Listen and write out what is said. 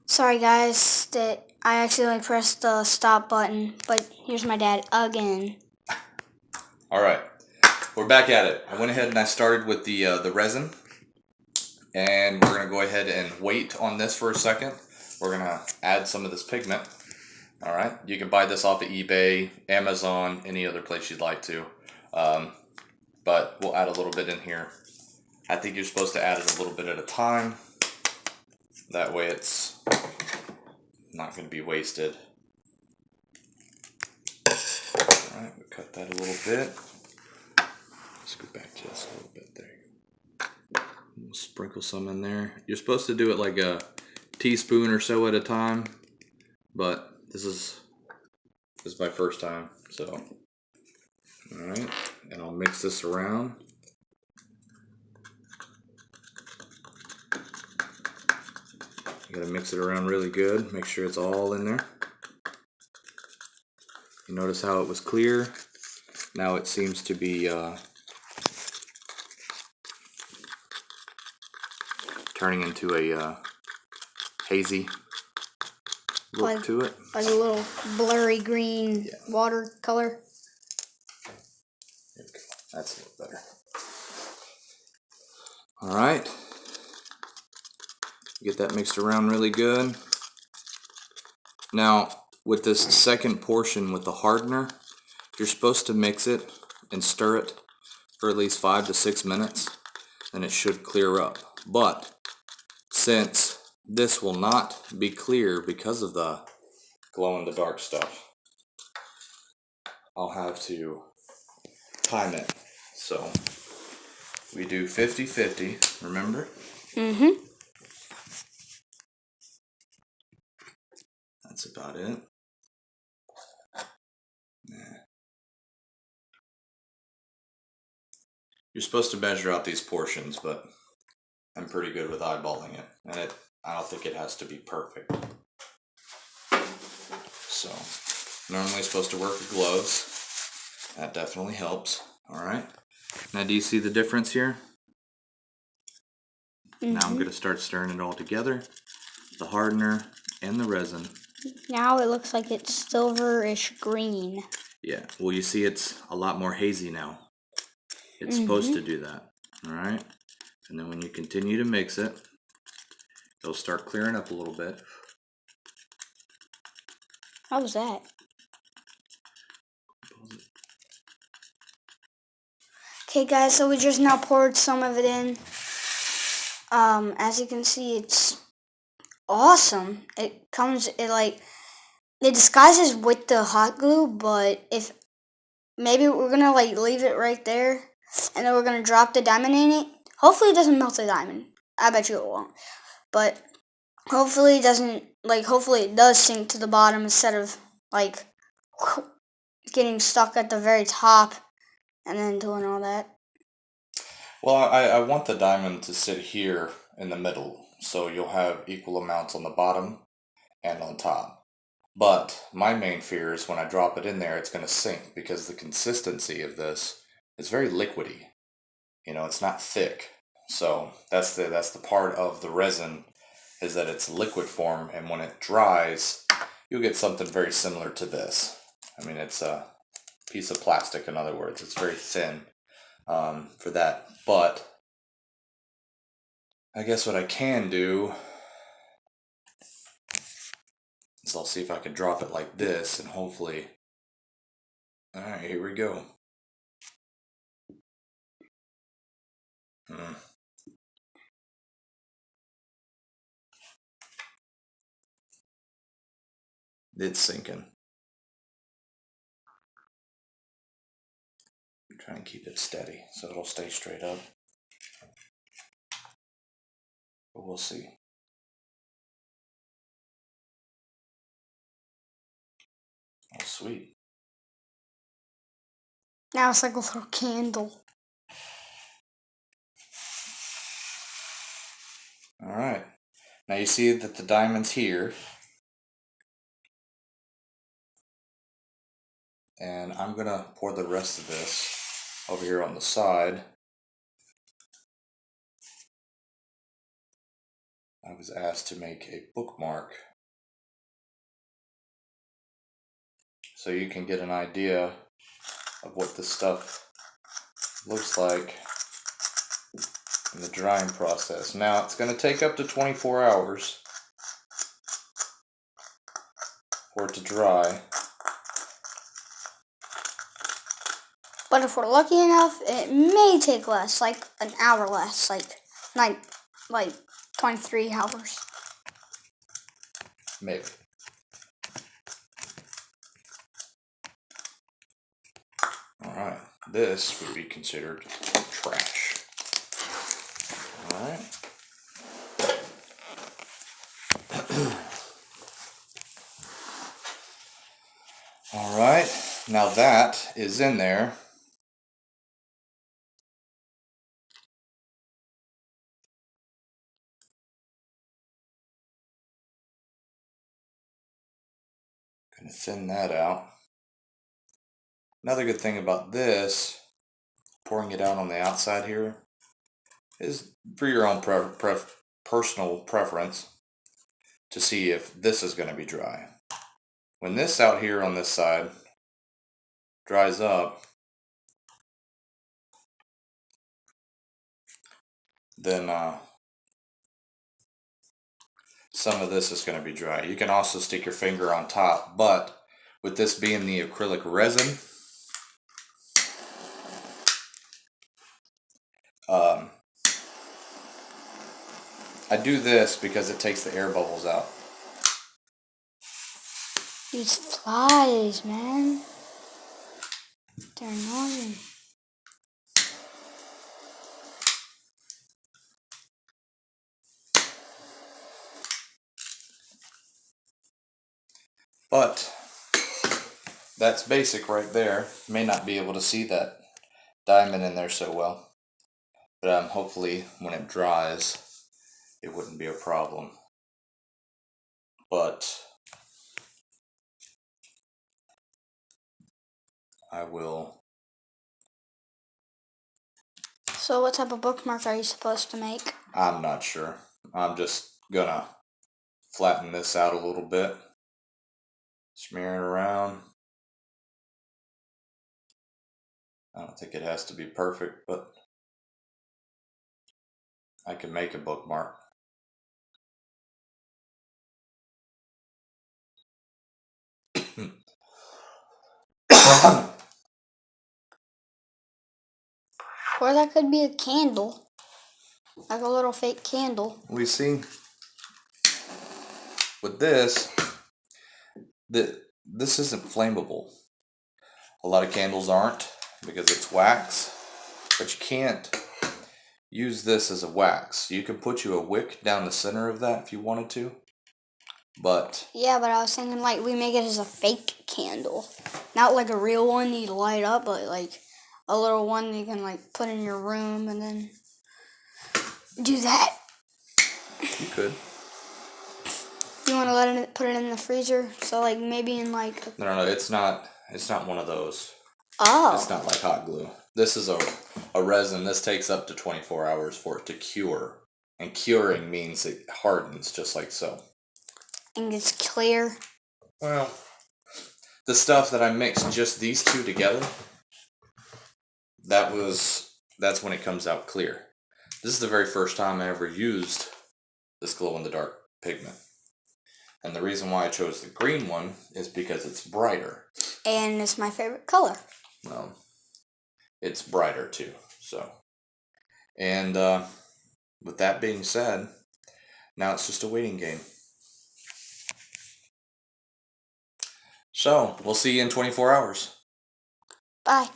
Sorry guys that I accidentally pressed the stop button, but here's my dad again. Alright, we're back at it. I went ahead and I started with the resin, and we're going to go ahead and wait on this for a second. We're going to add some of this pigment. Alright, you can buy this off of eBay, Amazon, any other place you'd like to. But we'll add a little bit in here. I think you're supposed to add it a little bit at a time. That way it's not going to be wasted. Alright, we'll cut that a little bit. Scoot back just a little bit there. We'll sprinkle some in there. You're supposed to do it like a teaspoon or so at a time, but this is my first time, so. Alright, and I'll mix this around. You gotta mix it around really good, make sure it's all in there. You notice how it was clear? Now it seems to be turning into a hazy look to it. Like a little blurry green watercolor. There we go. That's a little better. Alright. Get that mixed around really good. Now, with this second portion with the hardener, you're supposed to mix it and stir it for at least 5 to 6 minutes, and it should clear up. But since this will not be clear because of the glow-in-the-dark stuff, I'll have to time it. So we do 50-50, remember? Mm-hmm. That's about it. You're supposed to measure out these portions, but I'm pretty good with eyeballing it, and I don't think it has to be perfect. So, normally supposed to work with gloves. That definitely helps. Alright. Now do you see the difference here? Now I'm going to start stirring it all together. The hardener and the resin. Now it looks like it's silverish green. Yeah, well you see it's a lot more hazy now. It's supposed to do that. Alright? And then when you continue to mix it, it'll start clearing up a little bit. How was that? Okay guys, so we just now poured some of it in. As you can see, it's awesome. It disguises with the hot glue, but if maybe we're gonna leave it right there, and then we're gonna drop the diamond in it. Hopefully it doesn't melt the diamond. I bet you it won't. But hopefully it doesn't, hopefully it does sink to the bottom instead of getting stuck at the very top and then doing all that. Well, I want the diamond to sit here in the middle, so you'll have equal amounts on the bottom and on top. But my main fear is when I drop it in there, it's going to sink, because the consistency of this is very liquidy. You know, it's not thick. So that's the part of the resin, is that it's liquid form, and when it dries, you'll get something very similar to this. I mean, it's a piece of plastic, in other words. It's very thin for that. But I guess what I can do is I'll see if I can drop it like this, and hopefully... Alright, here we go. It's sinking. Try and keep it steady so it'll stay straight up. But we'll see. Oh, sweet. Now it's like a little candle. Alright. Now you see that the diamond's here. And I'm going to pour the rest of this over here on the side. I was asked to make a bookmark so you can get an idea of what this stuff looks like in the drying process. Now, it's going to take up to 24 hours for it to dry. But if we're lucky enough, it may take less, like an hour less, like 23 hours. Maybe. Alright, this would be considered trash. Alright. Alright, now that is in there. Gonna thin that out. Another good thing about this, pouring it out on the outside here, is for your own personal preference to see if this is going to be dry. When this out here on this side dries up, then some of this is going to be dry. You can also stick your finger on top, but with this being the acrylic resin, I do this because it takes the air bubbles out. These flies, man. They're annoying. But that's basic right there. May not be able to see that diamond in there so well, but hopefully when it dries it wouldn't be a problem. But I will. So what type of bookmark are you supposed to make? I'm not sure. I'm just gonna flatten this out a little bit, smear it around. I don't think it has to be perfect, but I can make a bookmark. Or that could be a candle. Like a little fake candle. We see with this, this isn't flammable. A lot of candles aren't because it's wax, but you can't use this as a wax. You can put you a wick down the center of that if you wanted to, but Yeah, but I was thinking like we make it as a fake candle. Not like a real one you light up, but like a little one you can like put in your room and then do that. you could. You want to put it in the freezer? So like maybe in like... No, it's not one of those. Oh. It's not like hot glue. This is a resin. This takes up to 24 hours for it to cure. And curing means it hardens just like so. And it's clear. Well, the stuff that I mixed just these two together, that's when it comes out clear. This is the very first time I ever used this glow-in-the-dark pigment. And the reason why I chose the green one is because it's brighter. And it's my favorite color. Well, it's brighter too, so. And with that being said, now it's just a waiting game. So, we'll see you in 24 hours. Bye.